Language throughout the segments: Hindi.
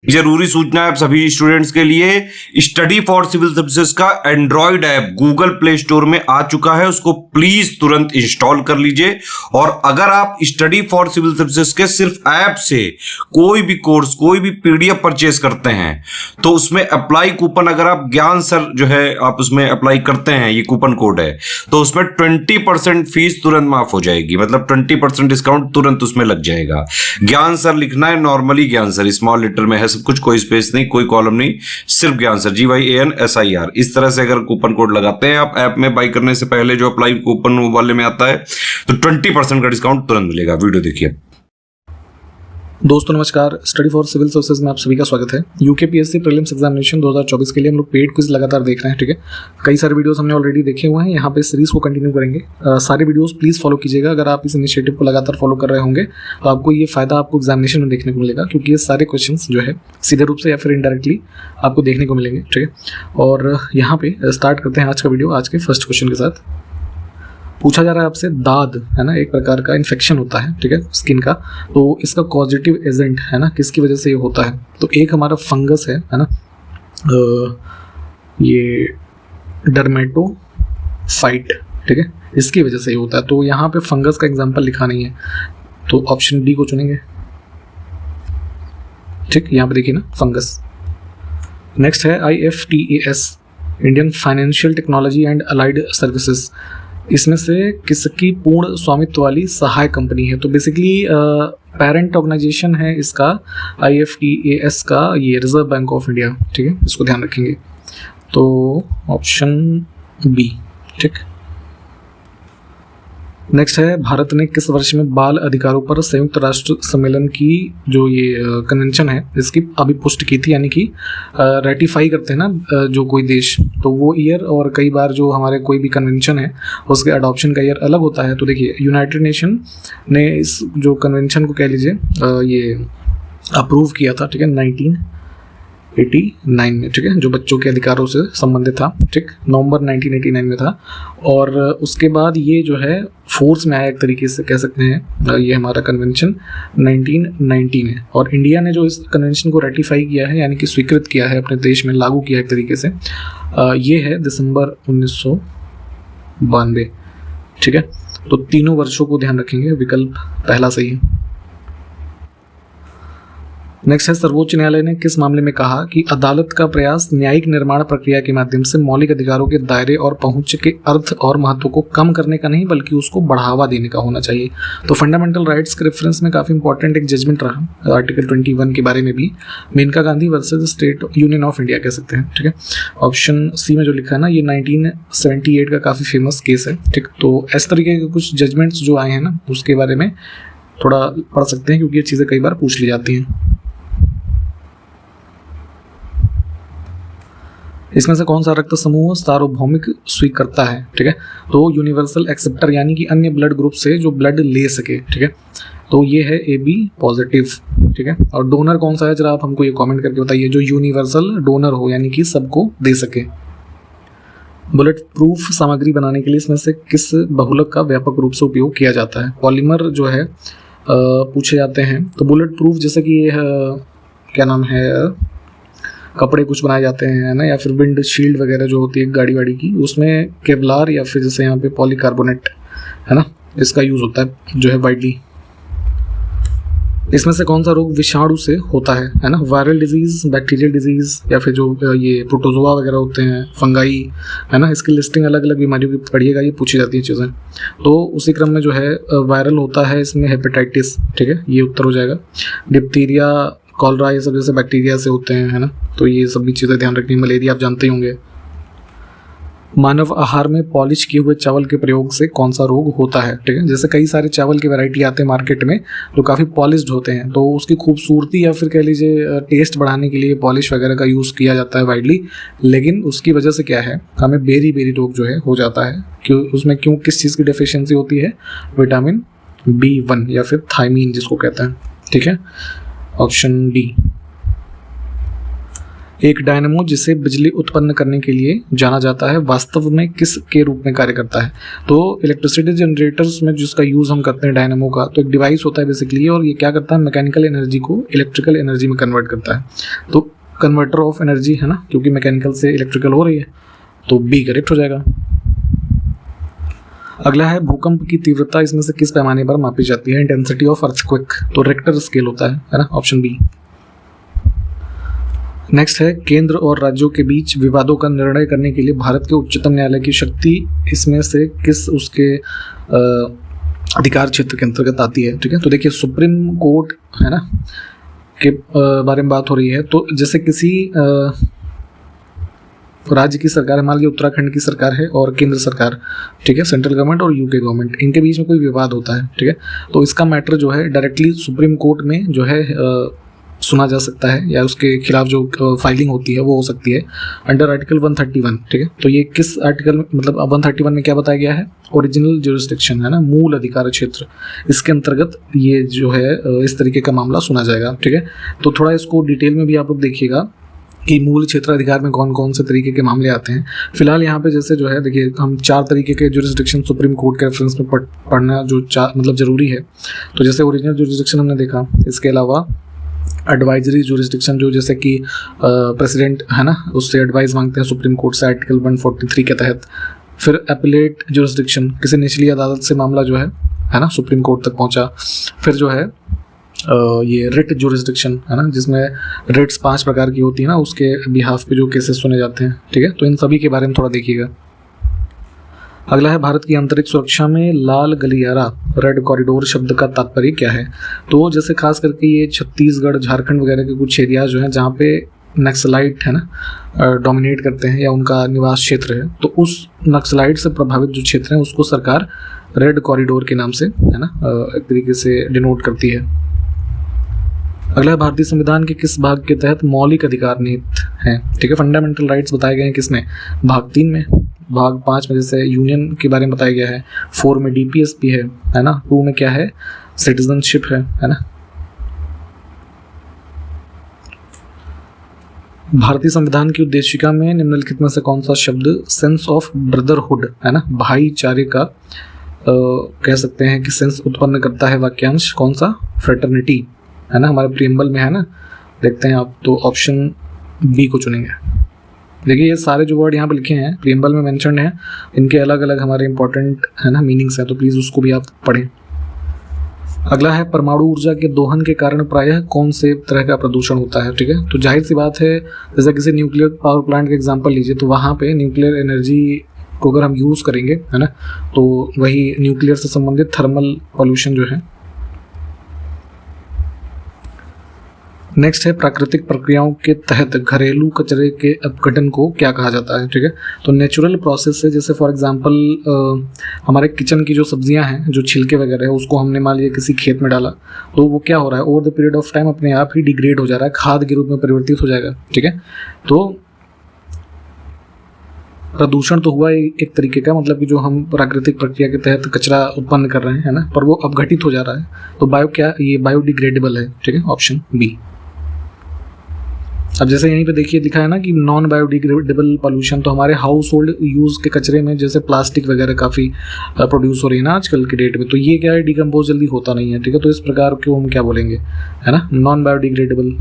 जरूरी सूचना है आप सभी स्टूडेंट्स के लिए, स्टडी फॉर सिविल सर्विसेज का Android app Google play store में आ चुका है, उसको प्लीज तुरंत इंस्टॉल कर लीजिए। और अगर आप स्टडी फॉर सिविल सर्विसेज के सिर्फ ऐप से कोई भी कोर्स, कोई भी पीडीएफ परचेज करते हैं तो उसमें अप्लाई कूपन, अगर आप ज्ञान सर जो है आप उसमें अप्लाई करते हैं, ये कूपन कोड है, तो उसमें 20% फीस तुरंत माफ हो जाएगी, मतलब 20% डिस्काउंट तुरंत उसमें लग जाएगा। ज्ञान सर लिखना है, नॉर्मली ज्ञान सर स्मॉल लेटर में है सब कुछ, कोई स्पेस नहीं, कोई कॉलम नहीं, सिर्फ ज्ञान सर, GYANSIR। इस तरह से अगर कूपन कोड लगाते हैं आप ऐप में बाई करने से पहले, जो अप्लाई कूपन वाले में आता है, तो 20% का डिस्काउंट तुरंत मिलेगा। वीडियो देखिए। दोस्तों नमस्कार, स्टडी फॉर सिविल सर्विसेज में आप सभी का स्वागत है। यूकेपीएससी प्रीलिम्स एग्जामिनेशन 2024 के लिए हम लोग पेड क्विज लगातार देख रहे हैं, ठीक है। कई सारे वीडियोस हमने ऑलरेडी देखे हुए हैं, यहाँ पे सीरीज को कंटिन्यू करेंगे। सारे वीडियोस प्लीज़ फॉलो कीजिएगा। अगर आप इस इनिशिएटिव को लगातार फॉलो कर रहे होंगे तो आपको ये फायदा आपको एग्जामिनेशन में देखने को मिलेगा, क्योंकि ये सारे क्वेश्चन जो है सीधे रूप से या फिर इनडायरेक्टली आपको देखने को मिलेंगे, ठीक है। और यहाँ पे स्टार्ट करते हैं आज का वीडियो, आज के फर्स्ट क्वेश्चन के साथ। पूछा जा रहा है आपसे, दाद है ना, एक प्रकार का इन्फेक्शन होता है, ठीक है, स्किन का। तो इसका पॉजिटिव एजेंट है ना, किसकी वजह से ये होता है? तो एक हमारा फंगस है ना, ये डर्मेटोफाइट, ठीक है, इसकी वजह से ये होता है। तो यहाँ पे फंगस का एग्जांपल लिखा नहीं है, तो ऑप्शन डी को चुनेंगे, ठीक। यहाँ पे देखिए ना, फंगस। नेक्स्ट है IFTAS, Indian financial technology and allied services. इसमें से किसकी पूर्ण स्वामित्व वाली सहायक कंपनी है? तो बेसिकली पेरेंट ऑर्गेनाइजेशन है इसका IFTAS का, ये रिजर्व बैंक ऑफ इंडिया, ठीक है, इसको ध्यान रखेंगे। तो ऑप्शन बी, ठीक। नेक्स्ट है, भारत ने किस वर्ष में बाल अधिकारों पर संयुक्त राष्ट्र सम्मेलन की जो ये कन्वेंशन है इसकी अभी पुष्टि की थी, यानी कि रेटिफाई करते हैं ना जो कोई देश, तो वो ईयर और कई बार जो हमारे कोई भी कन्वेंशन है उसके अडॉप्शन का ईयर अलग होता है। तो देखिए, यूनाइटेड नेशन ने इस जो कन्वेंशन को कह लीजिए ये अप्रूव किया था, ठीक है, 1989 में, ठीक है, जो बच्चों के अधिकारों से संबंधित था, ठीक, नवंबर 1989 में था। और उसके बाद ये जो है फोर्स में आया, एक तरीके से कह सकते हैं, ये हमारा कन्वेंशन 1990 में। और इंडिया ने जो इस कन्वेंशन को रेटिफाई किया है, यानी कि स्वीकृत किया है, अपने देश में लागू किया एक तरीके से, ये है दिसंबर 1992, ठीक है। तो तीनों वर्षों को ध्यान रखेंगे, विकल्प पहला सही है। नेक्स्ट है, सर्वोच्च न्यायालय ने किस मामले में कहा कि अदालत का प्रयास न्यायिक निर्माण प्रक्रिया के माध्यम से मौलिक अधिकारों के दायरे और पहुंच के अर्थ और महत्व को कम करने का नहीं, बल्कि उसको बढ़ावा देने का होना चाहिए। तो फंडामेंटल राइट्स के रेफरेंस में काफ़ी इंपॉर्टेंट एक जजमेंट रहा, आर्टिकल 21 के बारे में भी, Maneka Gandhi versus state union of India कह सकते हैं, ठीक है। ऑप्शन सी में जो लिखा है ना, ये 1978 का काफ़ी फेमस केस है, ठीक। तो इस तरीके के कुछ जजमेंट्स जो आए हैं ना, उसके बारे में थोड़ा पढ़ सकते हैं, क्योंकि ये चीज़ें कई बार पूछ ली जाती हैं। इसमें से कौन सा रक्त समूह सार्वभौमिक स्वीकर्ता है, ठीक है? तो यूनिवर्सल एक्सेप्टर, यानी कि अन्य ब्लड ग्रुप से जो ब्लड ले सके, ठीक है, तो ये है AB पॉजिटिव, ठीक है। और डोनर कौन सा है, जरा आप हमको ये कमेंट करके बताइए, जो यूनिवर्सल डोनर हो, यानी कि सबको दे सके। बुलेट प्रूफ सामग्री बनाने के लिए इसमें से किस बहुलक का व्यापक रूप से उपयोग किया जाता है? पॉलीमर जो है पूछे जाते हैं। तो बुलेट प्रूफ जैसे कि क्या नाम है, कपड़े कुछ बनाए जाते हैं ना, या फिर विंड शील्ड वगैरह जो होती है गाड़ी वाड़ी की, उसमें केवलार या फिर जैसे यहाँ पे पॉलीकार्बोनेट है ना, इसका यूज़ होता है जो है वाइडली। इसमें से कौन सा रोग विषाणु से होता है ना? वायरल डिजीज़, बैक्टीरियल डिजीज़, या फिर जो ये प्रोटोजोआ वगैरह होते हैं, फंगाई है ना, इसकी लिस्टिंग अलग अलग बीमारियों की पढ़िएगा, ये पूछी जाती है चीज़ें। तो उसी क्रम में जो है वायरल होता है इसमें हेपेटाइटिस, ठीक है, ये उत्तर हो जाएगा। डिप्थीरिया, कॉलरा, ये सब जैसे बैक्टीरिया से होते हैं, है ना, तो ये सभी चीज़ें ध्यान रखनी। मलेरिया आप जानते ही होंगे। मानव आहार में पॉलिश किए हुए चावल के प्रयोग से कौन सा रोग होता है, ठीक है। जैसे कई सारे चावल की वैरायटी आते हैं मार्केट में जो काफ़ी पॉलिश्ड होते हैं, तो उसकी खूबसूरती या फिर कह लीजिए टेस्ट बढ़ाने के लिए पॉलिश वगैरह का यूज़ किया जाता है वाइडली, लेकिन उसकी वजह से क्या है, हमें बेरी बेरी रोग जो है हो जाता है। क्यों? उसमें क्यों, किस चीज़ की डेफिशिएंसी होती है? विटामिन B1 या फिर थायमीन जिसको कहते हैं, ठीक है, ऑप्शन डी। एक डायनेमो जिसे बिजली उत्पन्न करने के लिए जाना जाता है वास्तव में किस के रूप में कार्य करता है? तो इलेक्ट्रिसिटी जनरेटर्स में जिसका यूज़ हम करते हैं डायनेमो का, तो एक डिवाइस होता है बेसिकली, और ये क्या करता है, मैकेनिकल एनर्जी को इलेक्ट्रिकल एनर्जी में कन्वर्ट करता है। तो कन्वर्टर ऑफ एनर्जी है ना, क्योंकि मैकेनिकल से इलेक्ट्रिकल हो रही है, तो बी करेक्ट हो जाएगा। अगला है भूकंप की तीव्रता इसमें से किस पैमाने पर मापी जाती है? इंटेंसिटी ऑफ अर्थक्वेक, तो रिक्टर स्केल होता है ना, ऑप्शन बी। नेक्स्ट है केंद्र और राज्यों के बीच विवादों का निर्णय करने के लिए भारत के उच्चतम न्यायालय की शक्ति इसमें से किस उसके अधिकार क्षेत्र के अंतर्गत आती है? ठीक है, तो देखिए सुप्रीम कोर्ट है ना के बारे में बात हो रही है। तो जैसे किसी राज्य की सरकार, मान लीजिए उत्तराखंड की सरकार है और केंद्र सरकार, ठीक है, सेंट्रल गवर्नमेंट और यूके गवर्नमेंट, इनके बीच में कोई विवाद होता है, ठीक है, तो इसका मैटर जो है डायरेक्टली सुप्रीम कोर्ट में जो है सुना जा सकता है, या उसके खिलाफ जो फाइलिंग होती है वो हो सकती है अंडर आर्टिकल 131, ठीक है। तो ये किस आर्टिकल मतलब 131 में क्या बताया गया है? ओरिजिनल ज्यूरिसडिक्शन है ना, मूल अधिकार क्षेत्र, इसके अंतर्गत ये जो है इस तरीके का मामला सुना जाएगा, ठीक है। तो थोड़ा इसको डिटेल में भी आप लोग देखिएगा कि मूल क्षेत्र अधिकार में कौन कौन से तरीके के मामले आते हैं। फिलहाल यहाँ पे जैसे जो है देखिए हम 4 तरीके के ज्यूरिसडिक्शन सुप्रीम कोर्ट के रेफरेंस में पढ़ना जो मतलब ज़रूरी है। तो जैसे ओरिजिनल ज्यूरिसडिक्शन हमने देखा, इसके अलावा एडवाइजरी ज्यूरिसडिक्शन जो जैसे कि प्रेसिडेंट है ना उससे एडवाइस मांगते हैं सुप्रीम कोर्ट से आर्टिकल 143 के तहत। फिर एपिलेट ज्यूरिसडिक्शन, किसी निचली अदालत से मामला जो है ना सुप्रीम कोर्ट तक पहुंचा। फिर जो है ये रिट ज्यूरिसडिक्शन है ना, जिसमें रिट्स 5 प्रकार की होती है ना, उसके बिहाफ पे जो केसेस सुने जाते हैं, ठीक है। तो इन सभी के बारे में थोड़ा देखिएगा। अगला है भारत की आंतरिक सुरक्षा में लाल गलियारा, रेड कॉरिडोर शब्द का तात्पर्य क्या है? तो जैसे खास करके ये छत्तीसगढ़, झारखंड वगैरह के कुछ एरियाज जो हैं जहाँ पे नक्सलाइट है ना डोमिनेट करते हैं या उनका निवास क्षेत्र है, तो उस नक्सलाइट से प्रभावित जो क्षेत्र हैं उसको सरकार रेड कॉरिडोर के नाम से है ना एक तरीके से डिनोट करती है। अगला है भारतीय संविधान के किस भाग के तहत मौलिक अधिकार निहित हैं? ठीक है, फंडामेंटल राइट्स बताए गए हैं किसमें? भाग 3 में। भाग 5 में जैसे यूनियन के बारे में बताया गया है। 4 में डीपीएसपी है ना। 2 में क्या है? सिटीजनशिप है ना। भारतीय संविधान की उद्देशिका में निम्नलिखित में से कौन सा शब्द सेंस ऑफ ब्रदरहुड है ना, भाईचारे का कह सकते हैं कि सेंस उत्पन्न करता है? वाक्यांश कौन सा? फ्रेटर्निटी है ना, हमारे प्रीएम्बल में है ना, देखते हैं आप, तो ऑप्शन बी को चुनेंगे। देखिए ये सारे जो वर्ड यहाँ पे लिखे हैं प्रीएम्बल में मेंशन्ड हैं, इनके अलग अलग हमारे इंपॉर्टेंट है ना मीनिंग्स हैं, तो प्लीज़ उसको भी आप पढ़ें। अगला है परमाणु ऊर्जा के दोहन के कारण प्रायः कौन से तरह का प्रदूषण होता है? ठीक है, तो जाहिर सी बात है जैसे किसी न्यूक्लियर पावर प्लांट का एग्जांपल लीजिए, तो वहाँ पे न्यूक्लियर एनर्जी को अगर हम यूज़ करेंगे है ना, तो वही न्यूक्लियर से संबंधित थर्मल पॉल्यूशन जो है। नेक्स्ट है प्राकृतिक प्रक्रियाओं के तहत घरेलू कचरे के अपघटन को क्या कहा जाता है? ठीक है, तो नेचुरल प्रोसेस से, जैसे फॉर एग्जांपल हमारे किचन की जो सब्जियां हैं, जो छिलके वगैरह है, उसको हमने मान लिया किसी खेत में डाला, तो वो क्या हो रहा है, over the period of time अपने आप ही डिग्रेड हो जा रहा है, खाद के रूप में परिवर्तित हो जाएगा। ठीक है, तो प्रदूषण तो हुआ एक तरीके का, मतलब कि जो हम प्राकृतिक प्रक्रिया के तहत कचरा उत्पन्न कर रहे हैं ना, पर वो अपघटित हो जा रहा है, तो ये बायोडिग्रेडेबल है। ठीक है, ऑप्शन बी। अब जैसे यहीं पे देखिए लिखा है ना कि नॉन बायोडिग्रेडेबल पॉल्यूशन, तो हमारे हाउस होल्ड यूज़ के कचरे में जैसे प्लास्टिक वगैरह काफ़ी प्रोड्यूस हो रही है ना आजकल की डेट में, तो ये क्या है, डिकम्पोज जल्दी होता नहीं है। ठीक है, तो इस प्रकार को हम क्या बोलेंगे, है ना, नॉन बायोडिग्रेडेबल।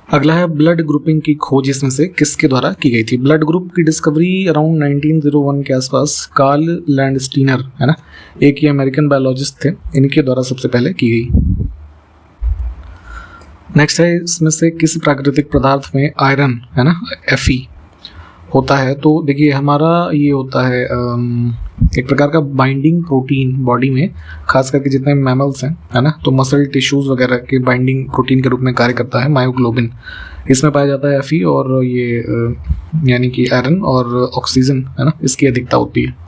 अगला है ब्लड ग्रुपिंग की खोज इसमें से किसके द्वारा की गई थी? ब्लड ग्रुप की डिस्कवरी अराउंड 1901 के आसपास कार्ल लैंडस्टीनर है ना, एक ही अमेरिकन बायोलॉजिस्ट थे, इनके द्वारा सबसे पहले की गई। नेक्स्ट है इसमें से किस प्राकृतिक पदार्थ में आयरन है ना, Fe होता है? तो देखिए हमारा ये होता है एक प्रकार का बाइंडिंग प्रोटीन बॉडी में, खास करके जितने मैमल्स हैं है ना, तो मसल टिश्यूज वगैरह के बाइंडिंग प्रोटीन के रूप में कार्य करता है मायोग्लोबिन, इसमें पाया जाता है Fe, और ये यानी कि आयरन और ऑक्सीजन है ना, इसकी अधिकता होती है।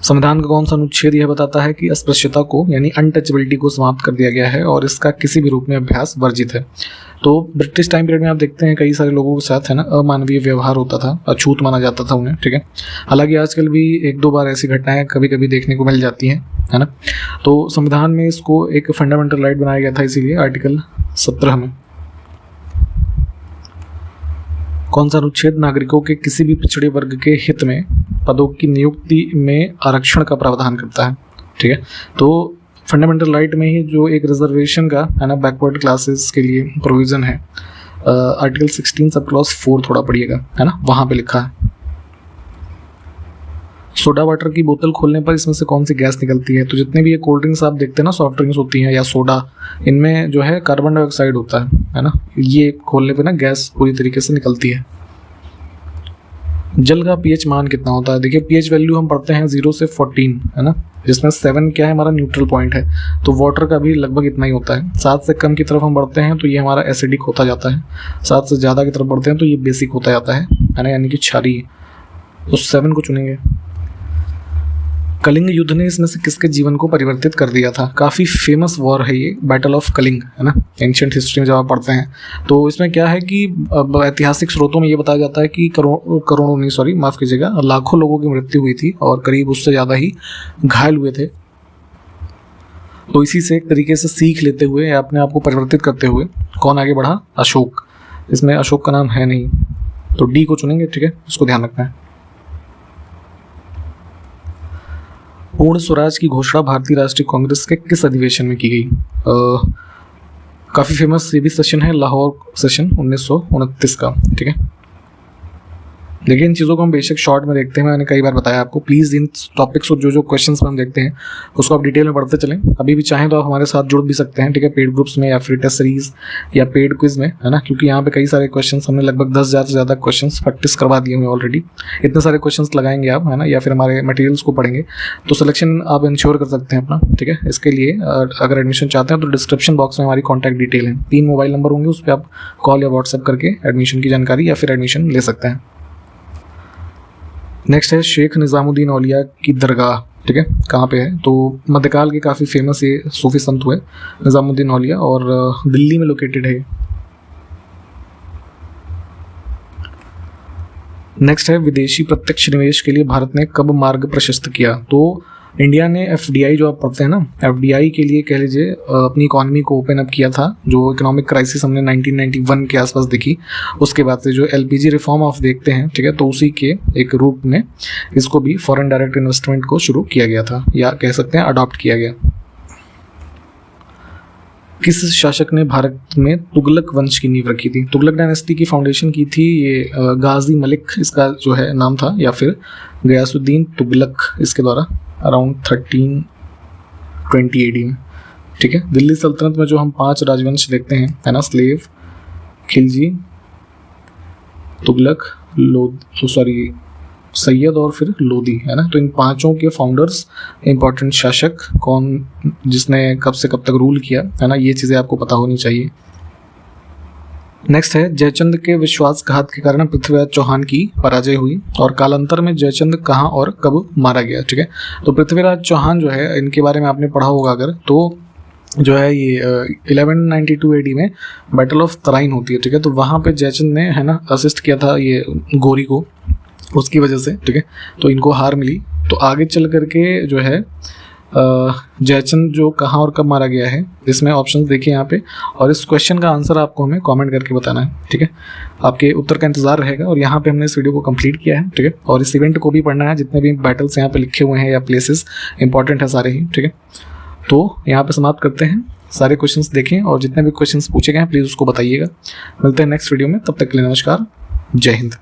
संविधान का कौन सा अनुच्छेद यह बताता है कि अस्पृश्यता को यानी अनटचेबिलिटी को समाप्त कर दिया गया है और इसका किसी भी रूप में अभ्यास वर्जित है? तो ब्रिटिश टाइम पीरियड में आप देखते हैं कई सारे लोगों के साथ है ना अमानवीय व्यवहार होता था, अछूत माना जाता था उन्हें, ठीक है। हालांकि आजकल भी एक दो बार ऐसी घटनाएं कभी कभी देखने को मिल जाती हैं, है ना। तो संविधान में इसको एक फंडामेंटल राइट बनाया गया था, इसीलिए आर्टिकल 17 में। कौन सा अनुच्छेद नागरिकों के किसी भी पिछड़े वर्ग के हित में पदों की नियुक्ति में आरक्षण का प्रावधान करता है? ठीक है, तो फंडामेंटल राइट में ही जो एक रिजर्वेशन का है ना बैकवर्ड क्लासेस के लिए प्रोविज़न है, आर्टिकल 16 सब क्लॉज 4 थोड़ा पढ़िएगा, है ना, वहाँ पे लिखा है। सोडा वाटर की बोतल खोलने पर इसमें से कौन सी गैस निकलती है? तो जितने भी ये कोल्ड ड्रिंक्स आप देखते हैं ना, सॉफ्ट ड्रिंक्स होती हैं या सोडा, इनमें जो है कार्बन डाइऑक्साइड होता है ना, ये खोलने पे ना गैस पूरी तरीके से निकलती है। जल का पीएच मान कितना होता है? देखिए पीएच वैल्यू हम पढ़ते हैं 0 से 14, है ना, जिसमें 7 क्या है हमारा न्यूट्रल पॉइंट है, तो वाटर का भी लगभग इतना ही होता है। 7 से कम की तरफ हम बढ़ते हैं तो ये हमारा एसिडिक होता जाता है, 7 से ज़्यादा की तरफ बढ़ते हैं तो ये बेसिक होता जाता है ना, यानी कि क्षारीय। तो 7 को चुनेंगे। कलिंग युद्ध ने इसमें से किसके जीवन को परिवर्तित कर दिया था? काफ़ी फेमस वॉर है ये, बैटल ऑफ कलिंग, है ना, एंशिएंट हिस्ट्री में जब आप पढ़ते हैं तो इसमें क्या है कि ऐतिहासिक स्रोतों में ये बताया जाता है कि करोड़ों नहीं, सॉरी माफ़ कीजिएगा, लाखों लोगों की मृत्यु हुई थी और करीब उससे ज़्यादा ही घायल हुए थे। तो इसी से एक तरीके से सीख लेते हुए या अपने आप को परिवर्तित करते हुए कौन आगे बढ़ा? अशोक। इसमें अशोक का नाम है नहीं, तो डी को चुनेंगे, ठीक है, इसको ध्यान रखना है। पूर्ण स्वराज की घोषणा भारतीय राष्ट्रीय कांग्रेस के किस अधिवेशन में की गई? काफ़ी फेमस ये भी सेशन है, लाहौर सेशन 1929 का, ठीक है। देखिए इन चीज़ों को हम बेशक शॉर्ट में देखते हैं, मैंने कई बार बताया आपको। प्लीज़ इन टॉपिक्स को जो क्वेश्चंस में हम देखते हैं उसको आप डिटेल में पढ़ते चलें। अभी भी चाहें तो आप हमारे साथ जुड़ भी सकते हैं, ठीक है, पेड ग्रुप्स में या फिर टेस्ट सीरीज या पेड क्विज में, है ना, क्योंकि यहाँ पे कई सारे क्वेश्चंस हमने लगभग 10,000 से ज़्यादा क्वेश्चंस प्रैक्टिस करवा दिए हुए ऑलरेडी। इतने सारे क्वेश्चंस लगाएंगे आप, है ना, या फिर हमारे मटेरियल्स को पढ़ेंगे तो सिलेक्शन आप इंश्योर कर सकते हैं अपना, ठीक है। इसके लिए अगर एडमिशन चाहते हैं तो डिस्क्रिप्शन बॉक्स में हमारी कॉन्टैक्ट डिटेल है, 3 मोबाइल नंबर होंगे, उस पर आप कॉल या व्हाट्सएप करके एडमिशन की जानकारी या फिर एडमिशन ले सकते हैं। नेक्स्ट है शेख निज़ामुद्दीन औलिया की दरगाह, ठीक है, कहाँ पे है? तो मध्यकाल के काफ़ी फेमस ये सूफी संत हुए निज़ामुद्दीन औलिया और दिल्ली में लोकेटेड है। नेक्स्ट है विदेशी प्रत्यक्ष निवेश के लिए भारत ने कब मार्ग प्रशस्त किया? तो इंडिया ने एफडीआई जो आप पढ़ते हैं ना, एफडीआई के लिए कह लीजिए अपनी इकॉनमी को ओपन अप किया था। जो इकोनॉमिक क्राइसिस हमने 1991 के आसपास देखी, उसके बाद से जो एलपीजी रिफॉर्म आप देखते हैं, ठीक है, तो उसी के एक रूप में इसको भी फॉरेन डायरेक्ट इन्वेस्टमेंट को शुरू किया गया था, या कह सकते हैं अडॉप्ट किया गया। किस शासक ने भारत में तुगलक वंश की नींव रखी थी? तुगलक डायनेस्टी की फाउंडेशन की थी ये गाजी मलिक, इसका जो है नाम था, या फिर गयासुद्दीन तुगलक, इसके द्वारा अराउंड 1320 AD में, ठीक है। दिल्ली सल्तनत में जो हम 5 राजवंश देखते हैं, है ना, स्लेव, खिलजी, तुगलक, सैयद और फिर लोधी, है ना, तो इन 5 के फाउंडर्स, इंपॉर्टेंट शासक कौन, जिसने कब से कब तक रूल किया, है ना, ये चीज़ें आपको पता होनी चाहिए। नेक्स्ट है जयचंद के विश्वासघात के कारण पृथ्वीराज चौहान की पराजय हुई और कालांतर में जयचंद कहाँ और कब मारा गया, ठीक है। तो पृथ्वीराज चौहान जो है, इनके बारे में आपने पढ़ा होगा अगर, तो जो है ये 1192 AD में बैटल ऑफ तराइन होती है, ठीक है। तो वहाँ पे जयचंद ने, है ना, असिस्ट किया था ये गोरी को, उसकी वजह से, ठीक है, तो इनको हार मिली। तो आगे चल करके जो है जयचंद जो कहाँ और कब मारा गया है, इसमें ऑप्शंस देखिए यहाँ पे, और इस क्वेश्चन का आंसर आपको हमें कमेंट करके बताना है, ठीक है। आपके उत्तर का इंतजार रहेगा। और यहाँ पे हमने इस वीडियो को कंप्लीट किया है, ठीक है, और इस इवेंट को भी पढ़ना है, जितने भी बैटल्स यहाँ पे लिखे हुए हैं या प्लेसेस इंपॉर्टेंट है सारे ही, ठीक है। तो यहाँ पे समाप्त करते हैं, सारे क्वेश्चंस देखें और जितने भी क्वेश्चंस पूछे गए हैं प्लीज़ उसको बताइएगा। मिलते हैं नेक्स्ट वीडियो में, तब तक के लिए नमस्कार, जय हिंद।